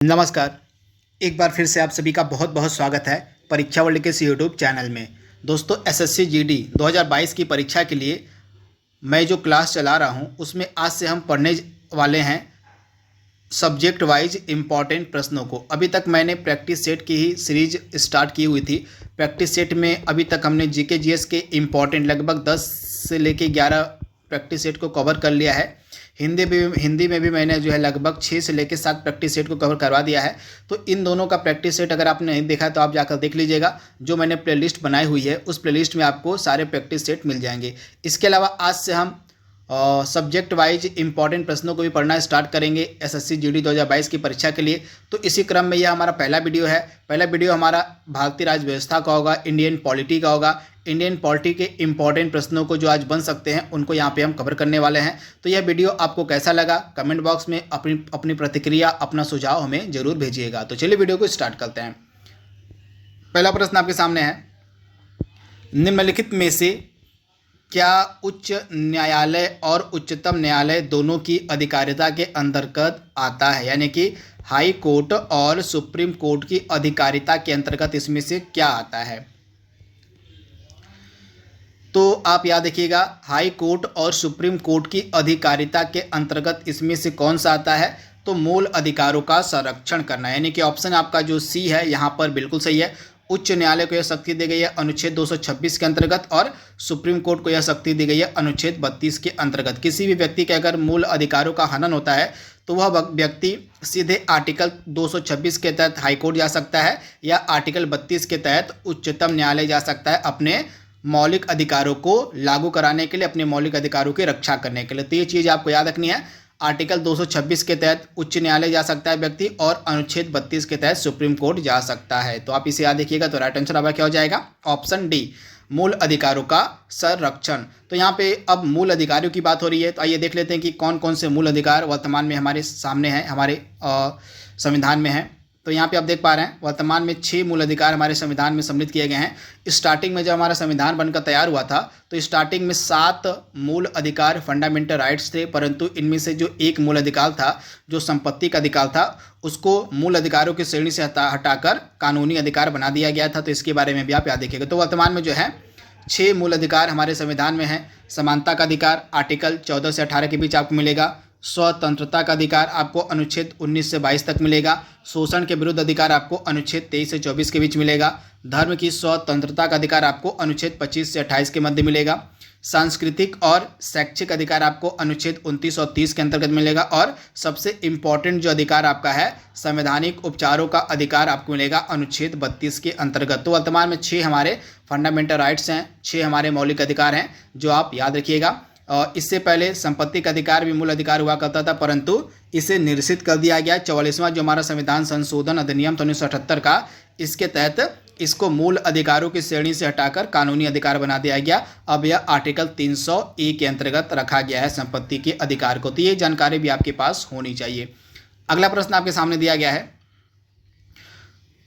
नमस्कार। एक बार फिर से आप सभी का बहुत बहुत स्वागत है परीक्षा वर्ल्ड के इस यूट्यूब चैनल में। दोस्तों, एसएससी जीडी 2022 की परीक्षा के लिए मैं जो क्लास चला रहा हूं उसमें आज से हम पढ़ने वाले हैं सब्जेक्ट वाइज इम्पॉर्टेंट प्रश्नों को। अभी तक मैंने प्रैक्टिस सेट की ही सीरीज स्टार्ट की हुई थी। प्रैक्टिस सेट में अभी तक हमने जीके जीएस के इम्पॉर्टेंट लगभग 10 से लेके 11 प्रैक्टिस सेट को कवर कर लिया है। हिंदी में भी मैंने जो है लगभग 6 से लेकर 7 प्रैक्टिस सेट को कवर करवा दिया है। तो इन दोनों का प्रैक्टिस सेट अगर आपने नहीं देखा तो आप जाकर देख लीजिएगा। जो मैंने प्लेलिस्ट बनाई हुई है उस प्लेलिस्ट में आपको सारे प्रैक्टिस सेट मिल जाएंगे। इसके अलावा आज से हम सब्जेक्ट वाइज इंपॉर्टेंट प्रश्नों को भी पढ़ना स्टार्ट करेंगे एसएससी जीडी 2022 की परीक्षा के लिए। तो इसी क्रम में यह हमारा पहला वीडियो है। पहला वीडियो हमारा भारतीय राज्य व्यवस्था का होगा, इंडियन पॉलिटी का होगा। इंडियन पॉलिटी के इंपॉर्टेंट प्रश्नों को जो आज बन सकते हैं उनको यहाँ पे हम कवर करने वाले हैं। तो यह वीडियो आपको कैसा लगा कमेंट बॉक्स में अपनी प्रतिक्रिया, अपना सुझाव हमें जरूर भेजिएगा। तो चलिए वीडियो को स्टार्ट करते हैं। पहला प्रश्न आपके सामने है, निम्नलिखित में से क्या उच्च न्यायालय और उच्चतम न्यायालय दोनों की अधिकारिता के अंतर्गत आता है? यानी कि हाई कोर्ट और सुप्रीम कोर्ट की अधिकारिता के अंतर्गत इसमें से क्या आता है? तो आप याद रखिएगा, हाई कोर्ट और सुप्रीम कोर्ट की अधिकारिता के अंतर्गत इसमें से कौन सा आता है? तो मूल अधिकारों का संरक्षण करना। यानी कि ऑप्शन आपका जो सी है यहाँ पर बिल्कुल सही है। उच्च न्यायालय को यह शक्ति दी गई है अनुच्छेद 226 के अंतर्गत और सुप्रीम कोर्ट को यह शक्ति दी गई है अनुच्छेद 32 के अंतर्गत। किसी भी व्यक्ति के अगर मूल अधिकारों का हनन होता है तो वह व्यक्ति सीधे आर्टिकल 226 के तहत हाई कोर्ट जा सकता है या आर्टिकल 32 के तहत उच्चतम न्यायालय जा सकता है अपने मौलिक अधिकारों को लागू कराने के लिए, अपने मौलिक अधिकारों की रक्षा करने के लिए। तो ये चीज़ आपको याद रखनी है। आर्टिकल 226 के तहत उच्च न्यायालय जा सकता है व्यक्ति और अनुच्छेद 32 के तहत सुप्रीम कोर्ट जा सकता है। तो आप इसे याद रखिएगा। तो राइट आंसर आपका क्या हो जाएगा? ऑप्शन डी, मूल अधिकारों का संरक्षण। तो यहाँ पे अब मूल अधिकारों की बात हो रही है, तो आइए देख लेते हैं कि कौन कौन से मूल अधिकार वर्तमान में हमारे सामने हैं, हमारे संविधान में हैं। तो यहाँ पे आप देख पा रहे हैं वर्तमान में 6 मूल अधिकार हमारे संविधान में सम्मिलित किए गए हैं। स्टार्टिंग में जब हमारा संविधान बनकर तैयार हुआ था तो स्टार्टिंग में 7 मूल अधिकार फंडामेंटल राइट्स थे, परंतु इनमें से जो एक मूल अधिकार था, जो संपत्ति का अधिकार था, उसको मूल अधिकारों की श्रेणी से हटाकर कानूनी अधिकार बना दिया गया था। तो इसके बारे में भी आप याद रखिएगा। तो वर्तमान में जो है 6 मूल अधिकार हमारे संविधान में है। समानता का अधिकार आर्टिकल 14 से 18 के बीच आपको मिलेगा। स्वतंत्रता का अधिकार आपको अनुच्छेद 19 से 22 तक मिलेगा। शोषण के विरुद्ध अधिकार आपको अनुच्छेद 23 से 24 के बीच मिलेगा। धर्म की स्वतंत्रता का अधिकार आपको अनुच्छेद 25 से 28 के मध्य मिलेगा। सांस्कृतिक और शैक्षिक अधिकार आपको अनुच्छेद 29 और 30 के अंतर्गत मिलेगा। और सबसे इम्पॉर्टेंट जो अधिकार आपका है, संवैधानिक उपचारों का अधिकार आपको मिलेगा अनुच्छेद 32 के अंतर्गत। तो वर्तमान में 6 हमारे फंडामेंटल राइट्स हैं, 6 हमारे मौलिक अधिकार हैं जो आप याद रखिएगा। इससे पहले संपत्ति का अधिकार भी मूल अधिकार हुआ करता था, परंतु इसे निरसित कर दिया गया। 44वां जो हमारा संविधान संशोधन अधिनियम 1978 का, इसके तहत इसको मूल अधिकारों की श्रेणी से हटाकर कानूनी अधिकार बना दिया गया। अब यह आर्टिकल 300A के अंतर्गत रखा गया है संपत्ति के अधिकार को। तो ये जानकारी भी आपके पास होनी चाहिए। अगला प्रश्न आपके सामने दिया गया है,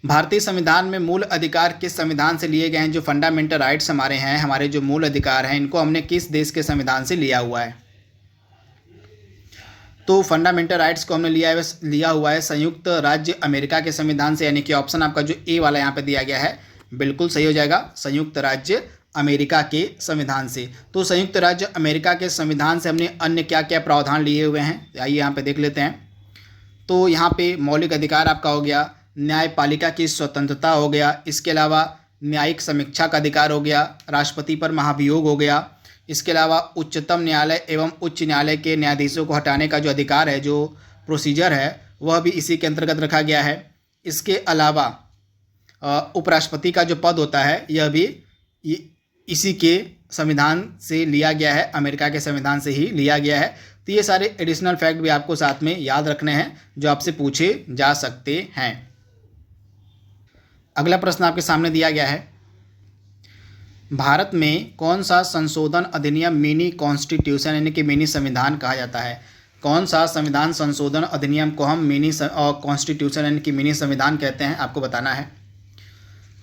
भारतीय संविधान में मूल अधिकार किस संविधान से लिए गए हैं? जो फंडामेंटल राइट्स हमारे हैं, हमारे जो मूल अधिकार हैं, इनको हमने किस देश के संविधान से लिया हुआ है? तो फंडामेंटल राइट्स को हमने लिया हुआ है संयुक्त राज्य अमेरिका के संविधान से। यानी कि ऑप्शन आपका जो ए वाला यहाँ पे दिया गया है बिल्कुल सही हो जाएगा, संयुक्त राज्य अमेरिका के संविधान से। तो संयुक्त राज्य अमेरिका के संविधान से हमने अन्य क्या क्या प्रावधान लिए हुए हैं, आइए यहाँ पे देख लेते हैं। तो यहाँ पे मौलिक अधिकार आपका हो गया, न्यायपालिका की स्वतंत्रता हो गया, इसके अलावा न्यायिक समीक्षा का अधिकार हो गया, राष्ट्रपति पर महाभियोग हो गया, इसके अलावा उच्चतम न्यायालय एवं उच्च न्यायालय के न्यायाधीशों को हटाने का जो अधिकार है, जो प्रोसीजर है, वह भी इसी के अंतर्गत रखा गया है। इसके अलावा उपराष्ट्रपति का जो पद होता है यह भी इसी के संविधान से लिया गया है, अमेरिका के संविधान से ही लिया गया है। तो ये सारे एडिशनल फैक्ट भी आपको साथ में याद रखने हैं जो आपसे पूछे जा सकते हैं। अगला प्रश्न आपके सामने दिया गया है, भारत में कौन सा संशोधन अधिनियम मिनी कॉन्स्टिट्यूशन यानी कि मिनी संविधान कहा जाता है? कौन सा संविधान संशोधन अधिनियम को हम मिनी कॉन्स्टिट्यूशन यानी कि मिनी संविधान कहते हैं, आपको बताना है।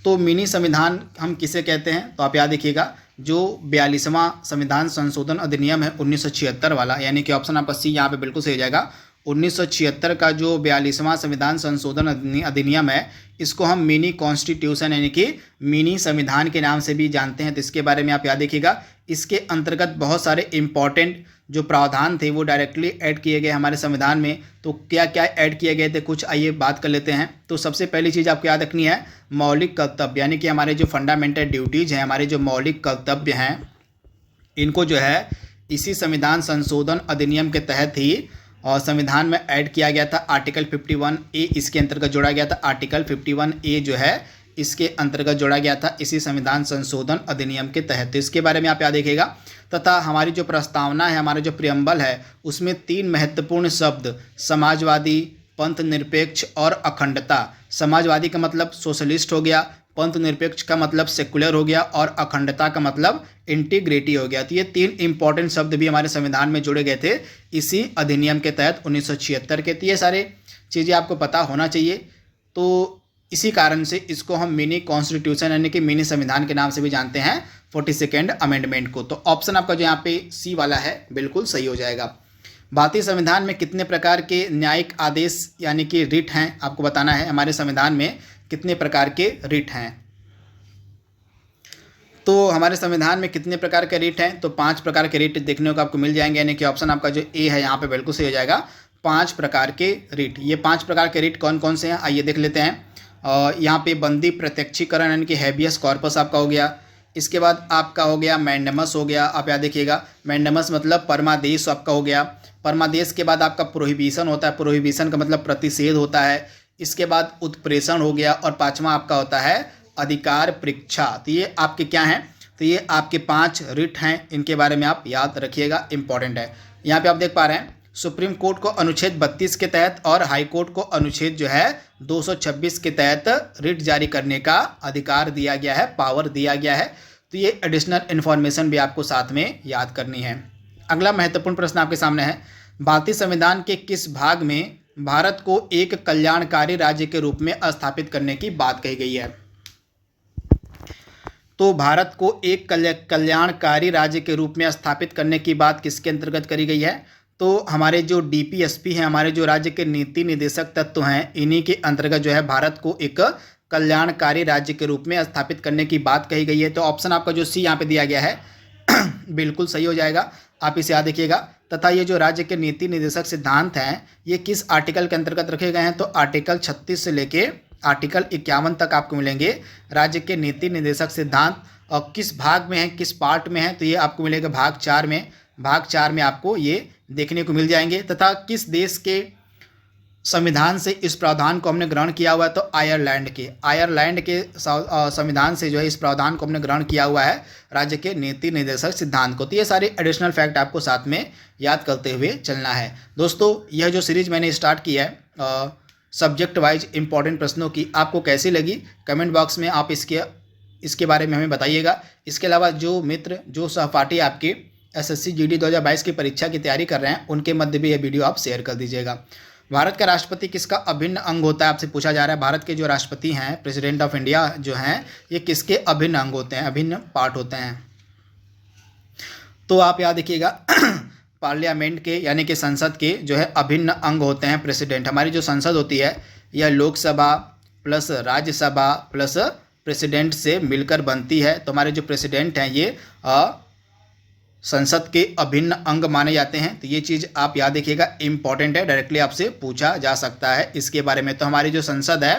तो मिनी संविधान हम किसे कहते हैं? तो आप याद रखिएगा, जो 42वां संविधान संशोधन अधिनियम है 1976 वाला, यानी कि ऑप्शन आपका सी यहाँ पे बिल्कुल सही हो जाएगा। 1976 का जो 42वां संविधान संशोधन अधिनियम है, इसको हम मिनी कॉन्स्टिट्यूशन यानी कि मिनी संविधान के नाम से भी जानते हैं। तो इसके बारे में आप याद रखिएगा। इसके अंतर्गत बहुत सारे इम्पॉर्टेंट जो प्रावधान थे वो डायरेक्टली ऐड किए गए हमारे संविधान में। तो क्या क्या ऐड किए गए थे, कुछ आइए बात कर लेते हैं। तो सबसे पहली चीज़ आपको याद रखनी है मौलिक कर्तव्य, यानी कि हमारे जो फंडामेंटल ड्यूटीज़ हैं, हमारे जो मौलिक कर्तव्य हैं, इनको जो है इसी संविधान संशोधन अधिनियम के तहत ही और संविधान में ऐड किया गया था। आर्टिकल 51A इसके अंतर्गत जोड़ा गया था। आर्टिकल 51A जो है इसके अंतर्गत जोड़ा गया था इसी संविधान संशोधन अधिनियम के तहत। तो इसके बारे में आप याद रखिएगा। तथा हमारी जो प्रस्तावना है, हमारा जो प्रियम्बल है, उसमें 3 महत्वपूर्ण शब्द समाजवादी, पंथ निरपेक्ष और अखंडता। समाजवादी का मतलब सोशलिस्ट हो गया, पंथ निरपेक्ष का मतलब सेकुलर हो गया और अखंडता का मतलब इंटीग्रिटी हो गया। तो ये 3 इंपॉर्टेंट शब्द भी हमारे संविधान में जोड़े गए थे इसी अधिनियम के तहत 1976 के। तो ये सारे चीज़ें आपको पता होना चाहिए। तो इसी कारण से इसको हम मिनी कॉन्स्टिट्यूशन यानी कि मिनी संविधान के नाम से भी जानते हैं 42nd अमेंडमेंट को। तो ऑप्शन आपका जो यहाँ पे सी वाला है बिल्कुल सही हो जाएगा। भारतीय संविधान में कितने प्रकार के न्यायिक आदेश यानी कि रिट हैं, आपको बताना है हमारे संविधान में कितने प्रकार के रिट हैं। तो हमारे संविधान में कितने प्रकार के रिट हैं, तो 5 प्रकार के रिट देखने को आपको मिल जाएंगे, यानी कि ऑप्शन आपका जो ए है यहाँ पे बिल्कुल सही हो जाएगा। 5 प्रकार के रिट। ये 5 प्रकार के रिट कौन कौन से हैं आइए देख लेते हैं। यहाँ पे बंदी प्रत्यक्षीकरण यानी कि हैबियस कॉर्पस आपका हो गया। इसके बाद आपका हो गया मैंडेमस हो गया, आप याद देखिएगा। मैंडेमस मतलब परमादेश आपका हो गया। परमादेश के बाद आपका प्रोहिबिशन होता है, प्रोहिबिशन का मतलब प्रतिषेध होता है। इसके बाद उत्प्रेषण हो गया और 5वां आपका होता है अधिकार परीक्षा। तो ये आपके क्या हैं, तो ये आपके 5 रिट हैं, इनके बारे में आप याद रखिएगा, इंपॉर्टेंट है। यहाँ पे आप देख पा रहे हैं सुप्रीम कोर्ट को अनुच्छेद 32 के तहत और हाई कोर्ट को अनुच्छेद जो है 226 के तहत रिट जारी करने का अधिकार दिया गया है, पावर दिया गया है। तो ये एडिशनल इन्फॉर्मेशन भी आपको साथ में याद करनी है। अगला महत्वपूर्ण प्रश्न आपके सामने है, भारतीय संविधान के किस भाग में भारत को एक कल्याणकारी राज्य के रूप में स्थापित करने की बात कही गई है। तो भारत को एक कल्याणकारी राज्य के रूप में स्थापित करने की बात किसके अंतर्गत करी गई है, तो हमारे जो डीपीएसपी हैं, हमारे जो राज्य के नीति निर्देशक तत्व हैं, इन्हीं के अंतर्गत जो है भारत को एक कल्याणकारी राज्य के रूप में स्थापित करने की बात कही गई है। तो ऑप्शन आपका जो सी यहाँ पे दिया गया है बिल्कुल सही हो जाएगा, आप इसे याद रखिएगा। तथा ये जो राज्य के नीति निर्देशक सिद्धांत हैं ये किस आर्टिकल के अंतर्गत रखे गए हैं, तो आर्टिकल 36 से लेके आर्टिकल 51 तक आपको मिलेंगे राज्य के नीति निर्देशक सिद्धांत। और किस भाग में है, किस पार्ट में है, तो ये आपको मिलेगा भाग 4 में। भाग 4 में आपको ये देखने को मिल जाएंगे। तथा किस देश के संविधान से इस प्रावधान को हमने ग्रहण किया हुआ है, तो आयरलैंड के संविधान से जो है इस प्रावधान को हमने ग्रहण किया हुआ है राज्य के नीति निर्देशक सिद्धांत को। तो ये सारे एडिशनल फैक्ट आपको साथ में याद करते हुए चलना है। दोस्तों यह जो सीरीज मैंने स्टार्ट की है सब्जेक्ट वाइज इंपॉर्टेंट प्रश्नों की, आपको कैसी लगी कमेंट बॉक्स में आप इसके बारे में हमें बताइएगा। इसके अलावा जो मित्र जो सहपाठी आपके SSC GD 2022 की परीक्षा की तैयारी कर रहे हैं उनके मध्य भी यह वीडियो आप शेयर कर दीजिएगा। भारत का राष्ट्रपति किसका अभिन्न अंग होता है, आपसे पूछा जा रहा है। भारत के जो राष्ट्रपति हैं, प्रेसिडेंट ऑफ इंडिया जो हैं, ये किसके अभिन्न अंग होते हैं, अभिन्न पार्ट होते हैं। तो आप याद रखिएगा पार्लियामेंट के यानी कि संसद के जो है अभिन्न अंग होते हैं प्रेसिडेंट। हमारी जो संसद होती है यह Lok Sabha plus Rajya Sabha plus president से मिलकर बनती है। तो हमारे जो प्रेसिडेंट हैं ये संसद के अभिन्न अंग माने जाते हैं। तो ये चीज़ आप याद रखिएगा, इंपॉर्टेंट है, डायरेक्टली आपसे पूछा जा सकता है इसके बारे में। तो हमारी जो संसद है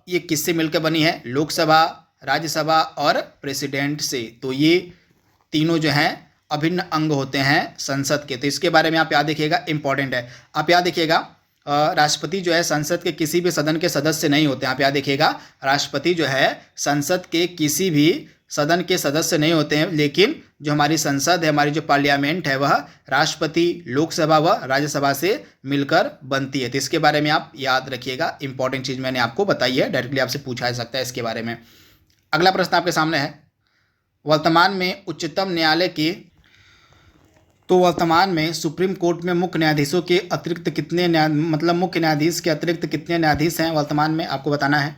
ये किससे मिलकर बनी है, लोकसभा, राज्यसभा और प्रेसिडेंट से। तो ये तीनों जो हैं अभिन्न अंग होते हैं संसद के। तो इसके बारे में आप याद रखिएगा, इंपॉर्टेंट है। आप याद रखिएगा राष्ट्रपति जो है संसद के किसी भी सदन के सदस्य नहीं होते हैं। आप याद रखिएगा राष्ट्रपति जो है संसद के किसी भी सदन के सदस्य नहीं होते हैं, लेकिन जो हमारी संसद है, हमारी जो पार्लियामेंट है, वह राष्ट्रपति, लोकसभा व राज्यसभा से मिलकर बनती है। तो इसके बारे में आप याद रखिएगा, इंपॉर्टेंट चीज़ मैंने आपको बताई है, डायरेक्टली आपसे पूछा जा सकता है इसके बारे में। अगला प्रश्न आपके सामने है, वर्तमान में उच्चतम न्यायालय के वर्तमान में सुप्रीम कोर्ट में मुख्य न्यायाधीशों के अतिरिक्त कितने मुख्य न्यायाधीश के अतिरिक्त कितने न्यायाधीश हैं वर्तमान में, आपको बताना है।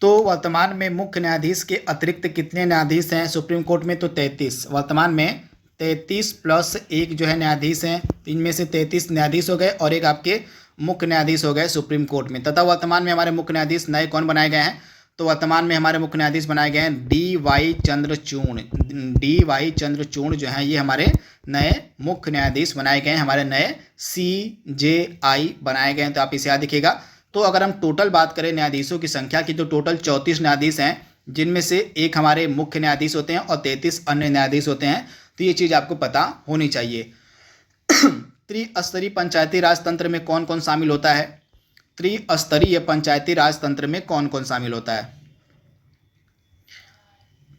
तो वर्तमान में मुख्य न्यायाधीश के अतिरिक्त कितने न्यायाधीश हैं सुप्रीम कोर्ट में, तो 33। वर्तमान में 33 प्लस 1 जो है न्यायाधीश हैं, इनमें से 33 न्यायाधीश हो गए और एक आपके मुख्य न्यायाधीश हो गए सुप्रीम कोर्ट में। तथा वर्तमान में हमारे मुख्य न्यायाधीश नए कौन बनाए गए हैं? तो वर्तमान में हमारे मुख्य न्यायाधीश बनाए गए हैं डी.वाई. चंद्रचूड़। डी.वाई. चंद्रचूड़ जो हैं ये हमारे नए मुख्य न्यायाधीश बनाए गए हैं, हमारे नए CJI बनाए गए हैं। तो आप इसे याद रखिएगा। तो अगर हम टोटल बात करें न्यायाधीशों की संख्या की, तो टोटल 34 न्यायाधीश हैं, जिनमें से एक हमारे मुख्य न्यायाधीश होते हैं और 33 अन्य न्यायाधीश होते हैं। तो ये चीज़ आपको पता होनी चाहिए। त्रिस्तरीय पंचायती राज तंत्र में कौन कौन शामिल होता है? त्रिस्तरीय पंचायती राज तंत्र में कौन कौन शामिल होता है?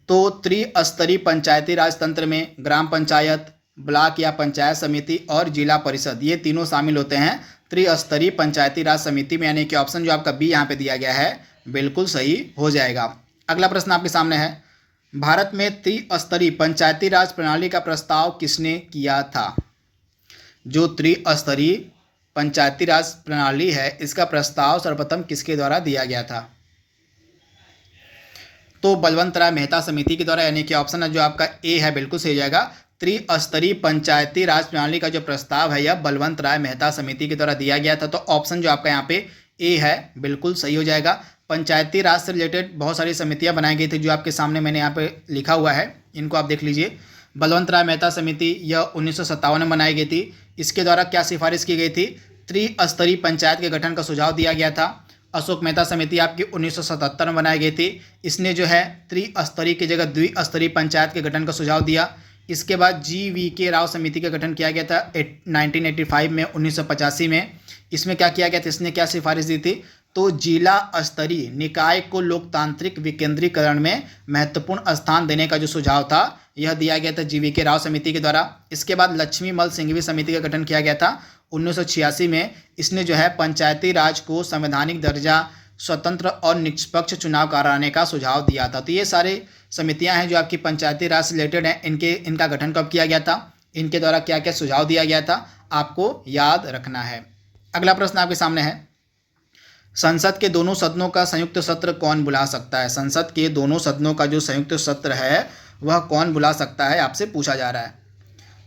तो त्रिस्तरीय पंचायती राज तंत्र में ग्राम पंचायत, ब्लॉक या पंचायत समिति और जिला परिषद, ये तीनों शामिल होते हैं त्रिस्तरीय पंचायती राज समिति में। यानी कि ऑप्शन जो आपका बी यहाँ पे दिया गया है बिल्कुल सही हो जाएगा। अगला प्रश्न आपके सामने है, भारत में त्रिस्तरीय पंचायती राज प्रणाली का प्रस्ताव किसने किया था? जो त्रिस्तरीय पंचायती राज प्रणाली है, इसका प्रस्ताव सर्वप्रथम किसके द्वारा दिया गया था? तो बलवंत राय मेहता समिति के द्वारा। यानी कि ऑप्शन है जो आपका ए है बिल्कुल सही हो जाएगा। त्रिस्तरीय पंचायती राज प्रणाली का जो प्रस्ताव है यह बलवंत राय मेहता समिति के द्वारा दिया गया था। तो ऑप्शन जो आपका यहाँ पे ए है बिल्कुल सही हो जाएगा। पंचायती राज से रिलेटेड बहुत सारी समितियां बनाई गई थी, जो आपके सामने मैंने यहाँ पे लिखा हुआ है, इनको आप देख लीजिए। बलवंत राय मेहता समिति यह 1957 में बनाई गई थी। इसके द्वारा क्या सिफारिश की गई थी? त्रिस्तरीय पंचायत के गठन का सुझाव दिया गया था। अशोक मेहता समिति आपकी 1977 में बनाई गई थी। इसने जो है त्रिस्तरीय की जगह द्विस्तरीय पंचायत के गठन का सुझाव दिया। इसके बाद GVK राव समिति का गठन किया गया था 1985 में, 1985 में। इसमें क्या किया गया था? इसने क्या सिफारिश दी थी? तो जिला स्तरीय निकाय को लोकतांत्रिक विकेंद्रीकरण में महत्वपूर्ण स्थान देने का जो सुझाव था यह दिया गया था GVK राव समिति के द्वारा। इसके बाद लक्ष्मी मल सिंघवी समिति का गठन किया गया था 1986 में। इसने जो है पंचायती राज को संवैधानिक दर्जा, स्वतंत्र और निष्पक्ष चुनाव कराने का सुझाव दिया था। तो ये सारे समितियां हैं जो आपकी पंचायती राज से रिलेटेड हैं। इनका गठन कब किया गया था? इनके द्वारा क्या क्या सुझाव दिया गया था, आपको याद रखना है। अगला प्रश्न आपके सामने है, संसद के दोनों सदनों का संयुक्त सत्र कौन बुला सकता है? संसद के दोनों सदनों का जो संयुक्त सत्र है वह कौन बुला सकता है, आपसे पूछा जा रहा है।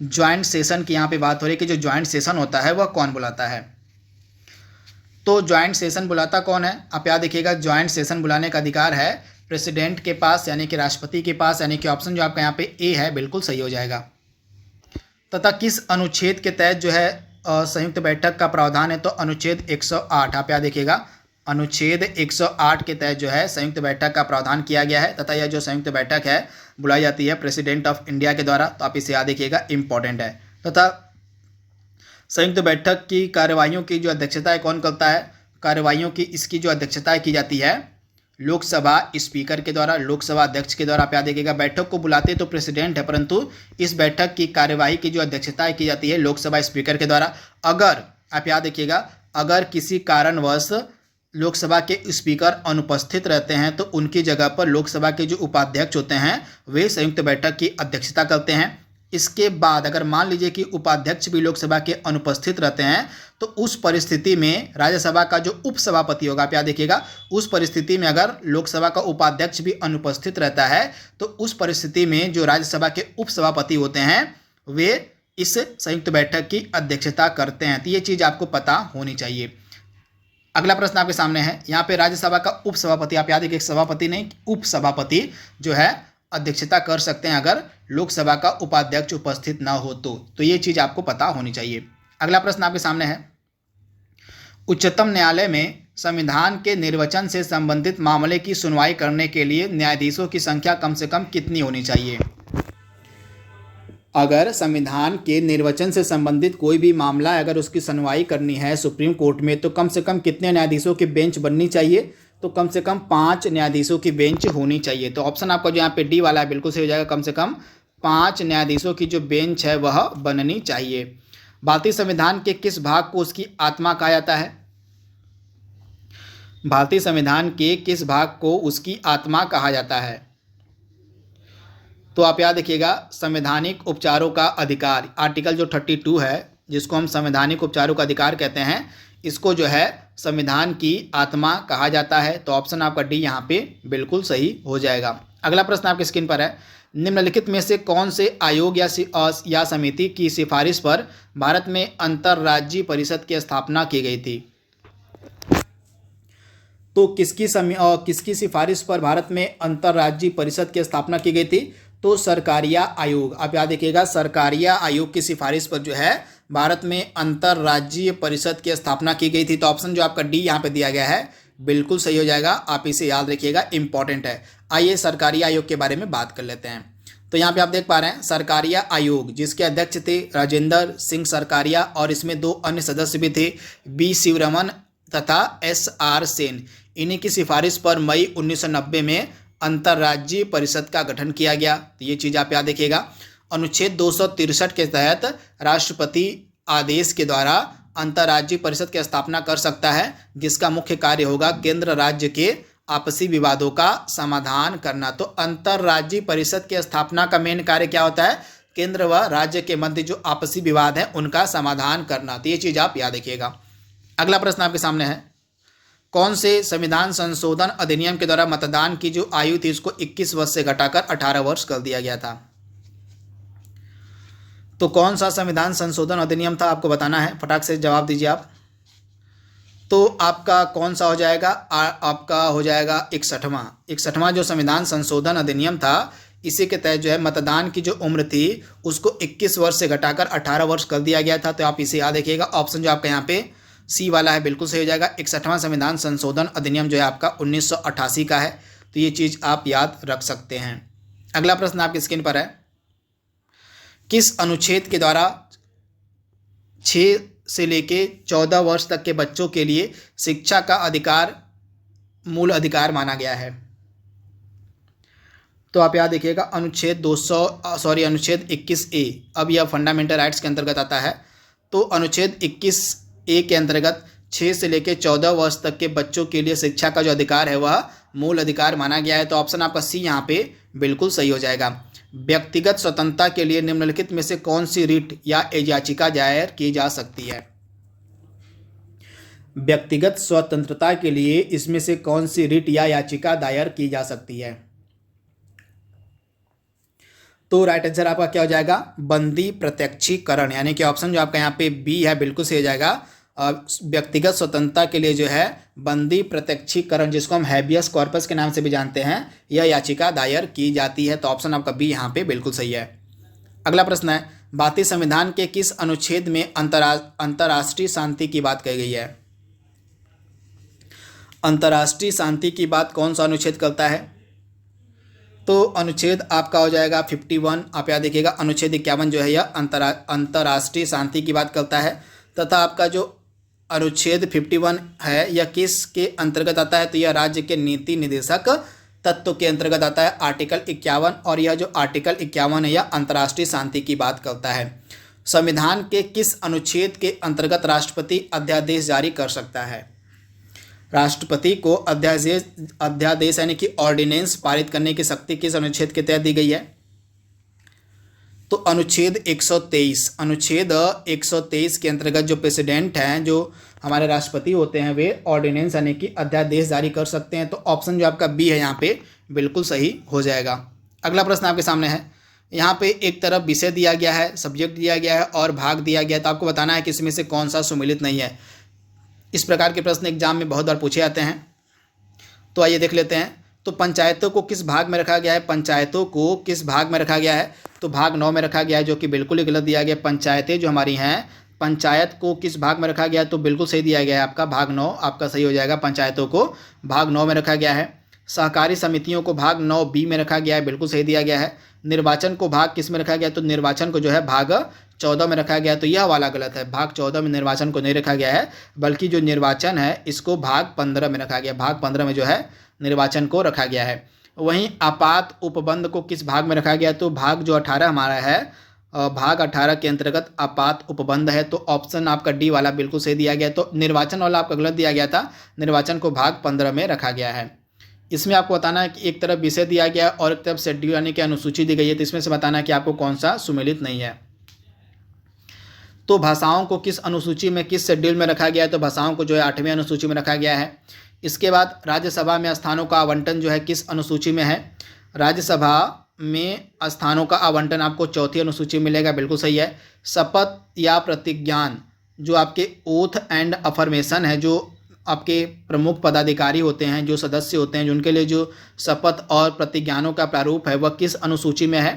ज्वाइंट सेशन की यहाँ पे बात हो रही है कि जो ज्वाइंट सेशन होता है वह कौन बुलाता है। तो ज्वाइंट सेशन बुलाता कौन है? आप याद रखिएगा, ज्वाइंट सेशन बुलाने का अधिकार है प्रेसिडेंट के पास, यानी कि राष्ट्रपति के पास। यानी कि ऑप्शन जो आपका यहाँ पे ए है बिल्कुल सही हो जाएगा। तथा किस अनुच्छेद के तहत जो है संयुक्त बैठक का प्रावधान है? तो अनुच्छेद 108। आप याद रखिएगा, अनुच्छेद 108 के तहत जो है संयुक्त बैठक का प्रावधान किया गया है। तथा यह जो संयुक्त बैठक है बुलाई जाती है प्रेसिडेंट ऑफ इंडिया के द्वारा। तो आप इसे याद रखिएगा, इंपॉर्टेंट है। तथा संयुक्त बैठक की कार्यवाहियों की जो अध्यक्षता है कौन करता है? कार्यवाहियों की इसकी जो अध्यक्षता की जाती है लोकसभा स्पीकर के द्वारा, लोकसभा अध्यक्ष के द्वारा। आप याद रखिएगा, बैठक को बुलाते तो प्रेसिडेंट है, परंतु इस बैठक की कार्यवाही की जो अध्यक्षता की जाती है लोकसभा स्पीकर के द्वारा। अगर आप याद रखिएगा, अगर किसी कारणवश लोकसभा के स्पीकर अनुपस्थित रहते हैं तो उनकी जगह पर लोकसभा के जो उपाध्यक्ष होते हैं वे संयुक्त बैठक की अध्यक्षता करते हैं। इसके बाद अगर मान लीजिए कि उपाध्यक्ष भी लोकसभा के अनुपस्थित रहते हैं तो उस परिस्थिति में राज्यसभा का जो उपसभापति होगा, आप याद रखिएगा, उस परिस्थिति में अगर लोकसभा का उपाध्यक्ष भी अनुपस्थित रहता है तो उस परिस्थिति में जो राज्यसभा के उपसभापति होते हैं वे इस संयुक्त बैठक की अध्यक्षता करते हैं। तो ये चीज़ आपको पता होनी चाहिए। अगला प्रश्न आपके सामने है, यहाँ पे राज्यसभा का उपसभापति, आप याद रखिए सभापति नहीं, उपसभापति जो है अध्यक्षता कर सकते हैं अगर लोकसभा का उपाध्यक्ष उपस्थित ना हो तो ये चीज़ आपको पता होनी चाहिए। अगला प्रश्न आपके सामने है, उच्चतम न्यायालय में संविधान के निर्वचन से संबंधित मामले की सुनवाई करने के लिए न्यायाधीशों की संख्या कम से कम कितनी होनी चाहिए? अगर संविधान के निर्वचन से संबंधित कोई भी मामला अगर उसकी सुनवाई करनी है सुप्रीम कोर्ट में तो कम से कम कितने न्यायाधीशों की बेंच बननी चाहिए? तो कम से कम 5 न्यायाधीशों की बेंच होनी चाहिए। तो ऑप्शन आपका जो यहाँ पे डी वाला है बिल्कुल सही हो जाएगा, कम से कम 5 न्यायाधीशों की जो बेंच है वह बननी चाहिए। भारतीय संविधान के किस भाग को उसकी आत्मा कहा जाता है? भारतीय संविधान के किस भाग को उसकी आत्मा कहा जाता है? तो आप याद रखिएगा, संवैधानिक उपचारों का अधिकार, आर्टिकल जो 32 है जिसको हम संवैधानिक उपचारों का अधिकार कहते हैं, इसको जो है संविधान की आत्मा कहा जाता है। तो ऑप्शन आपका डी यहाँ पे बिल्कुल सही हो जाएगा। अगला प्रश्न आपकी स्क्रीन पर है, निम्नलिखित में से कौन से आयोग या समिति की सिफारिश पर भारत में अंतर्राज्यीय परिषद की स्थापना की गई थी? तो किसकी सिफारिश पर भारत में अंतर्राज्यीय परिषद की स्थापना की गई थी? तो सरकारिया आयोग। आप याद रखिएगा, सरकारिया आयोग की सिफारिश पर जो है भारत में अंतर्राज्यीय परिषद की स्थापना की गई थी। तो ऑप्शन जो आपका डी यहाँ पे दिया गया है बिल्कुल सही हो जाएगा, आप इसे याद रखिएगा, इंपॉर्टेंट है। आइए सरकारिया आयोग के बारे में बात कर लेते हैं। तो यहाँ पे आप देख पा रहे हैं सरकारिया आयोग, जिसके अध्यक्ष थे राजेंद्र सिंह सरकारिया और इसमें 2 अन्य सदस्य भी थे, बी शिवरमन तथा SR सेन। इन्हीं की सिफारिश पर मई 1990 में अंतर्राज्यीय परिषद का गठन किया गया। तो ये चीज़ आप याद रखिएगा। अनुच्छेद 263 के तहत राष्ट्रपति आदेश के द्वारा अंतर्राज्यीय परिषद की स्थापना कर सकता है, जिसका मुख्य कार्य होगा केंद्र राज्य के आपसी विवादों का समाधान करना। तो अंतर्राज्यीय परिषद की स्थापना का मेन कार्य क्या होता है? केंद्र व राज्य के मध्य जो आपसी विवाद है उनका समाधान करना। तो ये चीज़ आप याद रखिएगा। अगला प्रश्न आपके सामने है, कौन से संविधान संशोधन अधिनियम के द्वारा मतदान की जो आयु थी उसको 21 वर्ष से घटाकर 18 वर्ष कर दिया गया था? तो कौन सा संविधान संशोधन अधिनियम था आपको बताना है, फटाक से जवाब दीजिए आप। तो आपका कौन सा हो जाएगा? आपका हो जाएगा 61वां जो संविधान संशोधन अधिनियम था, इसी के तहत जो है मतदान की जो उम्र थी उसको 21 वर्ष से घटाकर 18 वर्ष कर दिया गया था। तो आप इसे याद रखिएगा। ऑप्शन जो आपका यहाँ पे सी वाला है बिल्कुल सही हो जाएगा। 61वां संविधान संशोधन अधिनियम जो है आपका 1988 का है। तो ये चीज़ आप याद रख सकते हैं। अगला प्रश्न आपकी स्क्रीन पर है, किस अनुच्छेद के द्वारा 6 से लेके 14 वर्ष तक के बच्चों के लिए शिक्षा का अधिकार मूल अधिकार माना गया है? तो आप याद रखिएगा, अनुच्छेद 21A। अब यह फंडामेंटल राइट्स के अंतर्गत आता है। तो अनुच्छेद 21A के अंतर्गत 6 से लेकर 14 वर्ष तक के बच्चों के लिए शिक्षा का जो अधिकार है वह मूल अधिकार माना गया है। तो ऑप्शन आपका सी यहाँ पे बिल्कुल सही हो जाएगा। व्यक्तिगत स्वतंत्रता के लिए निम्नलिखित में से कौन सी रिट या याचिका दायर की जा सकती है? व्यक्तिगत स्वतंत्रता के लिए इसमें से कौन सी रिट या याचिका दायर की जा सकती है? तो राइट आंसर आपका क्या हो जाएगा? बंदी प्रत्यक्षीकरण, यानी कि ऑप्शन जो आपका यहाँ पे बी है बिल्कुल सही हो जाएगा। व्यक्तिगत स्वतंत्रता के लिए जो है बंदी प्रत्यक्षीकरण, जिसको हम हैबियस कॉर्पस के नाम से भी जानते हैं, यह याचिका दायर की जाती है। तो ऑप्शन आपका बी यहाँ पे बिल्कुल सही है। अगला प्रश्न है, भारतीय संविधान के किस अनुच्छेद में अंतर्राष्ट्रीय शांति की बात कही गई है? अंतर्राष्ट्रीय शांति की बात कौन सा अनुच्छेद करता है? तो अनुच्छेद आपका हो जाएगा 51। आप याद देखिएगा, अनुच्छेद 51 जो है यह अंतर्राष्ट्रीय शांति की बात करता है। तथा आपका जो अनुच्छेद 51 है यह किस के अंतर्गत आता है? तो यह राज्य के नीति निर्देशक तत्व के अंतर्गत आता है, आर्टिकल 51। और यह जो आर्टिकल 51 है यह अंतर्राष्ट्रीय शांति की बात करता है। संविधान के किस अनुच्छेद के अंतर्गत राष्ट्रपति अध्यादेश जारी कर सकता है? राष्ट्रपति को अध्यादेश यानी कि ऑर्डिनेंस पारित करने की शक्ति किस अनुच्छेद के तहत दी गई है? तो अनुच्छेद 123 के अंतर्गत जो प्रेसिडेंट हैं, जो हमारे राष्ट्रपति होते हैं, वे ऑर्डिनेंस यानी कि अध्यादेश जारी कर सकते हैं। तो ऑप्शन जो आपका बी है यहाँ पे बिल्कुल सही हो जाएगा। अगला प्रश्न आपके सामने है, यहाँ पे एक तरफ विषय दिया गया है, सब्जेक्ट दिया गया है और भाग दिया गया है। तो आपको बताना है कि इसमें से कौन सा सुमेलित नहीं है। इस प्रकार के प्रश्न एग्जाम में बहुत बार पूछे जाते हैं। तो आइए देख लेते हैं। तो पंचायतों को किस भाग में रखा गया है? पंचायतों को किस भाग में रखा गया है? तो भाग 9 में रखा गया है, जो कि बिल्कुल ही गलत दिया गया। पंचायतें जो हमारी हैं, पंचायत को किस भाग में रखा गया है? तो बिल्कुल सही दिया गया है, आपका भाग 9 आपका सही हो जाएगा। पंचायतों को भाग 9 में रखा गया है। सहकारी समितियों को भाग 9B में रखा गया है, बिल्कुल सही दिया गया है। निर्वाचन को भाग किस में रखा गया? तो निर्वाचन को जो है भाग 14 में रखा गया। तो यह वाला गलत है, भाग 14 में निर्वाचन को नहीं रखा गया है, बल्कि जो निर्वाचन है इसको भाग 15 में रखा गया। भाग 15 में जो है निर्वाचन को रखा गया है। वहीं आपात उपबंध को किस भाग में रखा गया? तो भाग जो 18 हमारा है, भाग 18 के अंतर्गत आपात उपबंध है। तो ऑप्शन आपका डी वाला बिल्कुल सही दिया गया। तो निर्वाचन वाला आपका गलत दिया गया था, निर्वाचन को भाग 15 में रखा गया है। इसमें आपको बताना है कि एक तरफ विषय दिया गया और एक तरफ शेड्यूल यानी कि अनुसूची दी गई है। तो इसमें से बताना है कि आपको कौन सा सुमेलित नहीं है। तो भाषाओं को किस अनुसूची में, किस शेड्यूल में रखा गया है? तो भाषाओं को जो है 8वीं अनुसूची में रखा गया है। इसके बाद राज्यसभा में स्थानों का आवंटन जो है किस अनुसूची में है? राज्यसभा में स्थानों का आवंटन आपको चौथी अनुसूची में मिलेगा, बिल्कुल सही है। शपथ या प्रतिज्ञान जो आपके ओथ एंड अफर्मेशन है, जो आपके प्रमुख पदाधिकारी होते हैं, जो सदस्य होते हैं, जिनके लिए जो शपथ और प्रतिज्ञानों का प्रारूप है वह किस अनुसूची में है?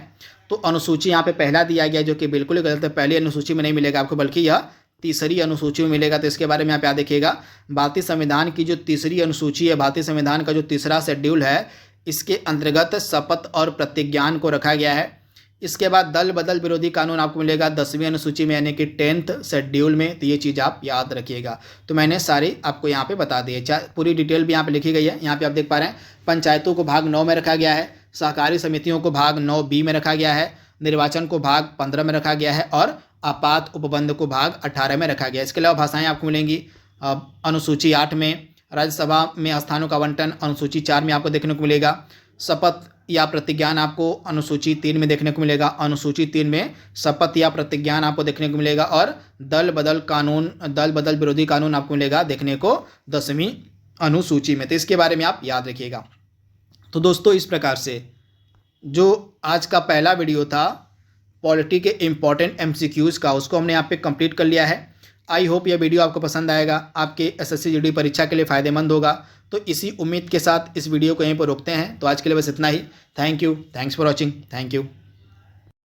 तो अनुसूची यहाँ पे पहला दिया गया, जो कि बिल्कुल ही गलत है। पहली अनुसूची में नहीं मिलेगा आपको, बल्कि यह तीसरी अनुसूची में मिलेगा। तो इसके बारे में आप याद रखिएगा। भारतीय संविधान की जो तीसरी अनुसूची है, भारतीय संविधान का जो तीसरा शेड्यूल है, इसके अंतर्गत शपथ और प्रतिज्ञान को रखा गया है। इसके बाद दल बदल विरोधी कानून आपको मिलेगा 10वीं अनुसूची में, यानी कि 10th शेड्यूल में। तो ये चीज़ आप याद रखिएगा। तो मैंने सारी आपको यहाँ पे बता दी है, पूरी डिटेल भी यहाँ पे लिखी गई है। यहाँ पे आप देख पा रहे हैं पंचायतों को भाग 9 में रखा गया है, सहकारी समितियों को भाग 9B में रखा गया है, निर्वाचन को भाग 15 में रखा गया है और आपात उपबंध को भाग 18 में रखा गया है। इसके अलावा भाषाएँ आपको मिलेंगी अनुसूची 8 में। राज्यसभा में स्थानों का आवंटन अनुसूची 4 में आपको देखने को मिलेगा। शपथ या प्रतिज्ञान आपको अनुसूची 3 में देखने को मिलेगा। अनुसूची 3 में शपथ या प्रतिज्ञान आपको देखने को मिलेगा और दल बदल विरोधी कानून आपको मिलेगा देखने को 10वीं अनुसूची में। तो इसके बारे में आप याद रखिएगा। तो दोस्तों, इस प्रकार से जो आज का पहला वीडियो था पॉलिटी के इम्पॉर्टेंट MCQs का, उसको हमने यहाँ पे कंप्लीट कर लिया है। आई होप यह वीडियो आपको पसंद आएगा, आपके SSC GD परीक्षा के लिए फ़ायदेमंद होगा। तो इसी उम्मीद के साथ इस वीडियो को यहीं पर रोकते हैं। तो आज के लिए बस इतना ही। Thank you, thanks for watching, thank you.